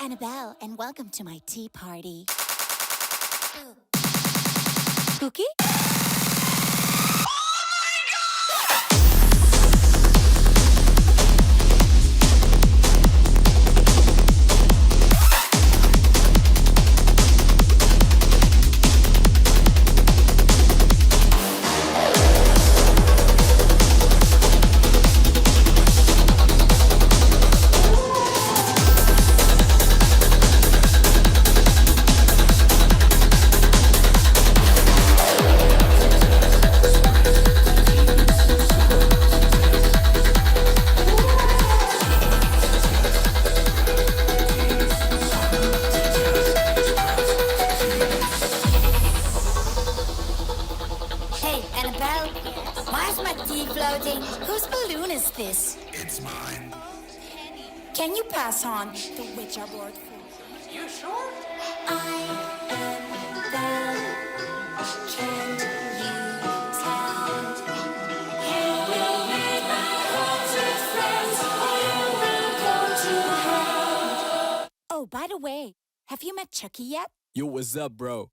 Annabelle, and welcome to my tea party. Spooky? Hey, Annabelle, why's my tea floating? Whose balloon is this? It's mine. Can you pass on the witch aboard? You sure? I am Belle. Can you tell? You will meet my haunted friends, or you will go to hell. Oh, by the way, have you met Chucky yet? Yo, what's up, bro?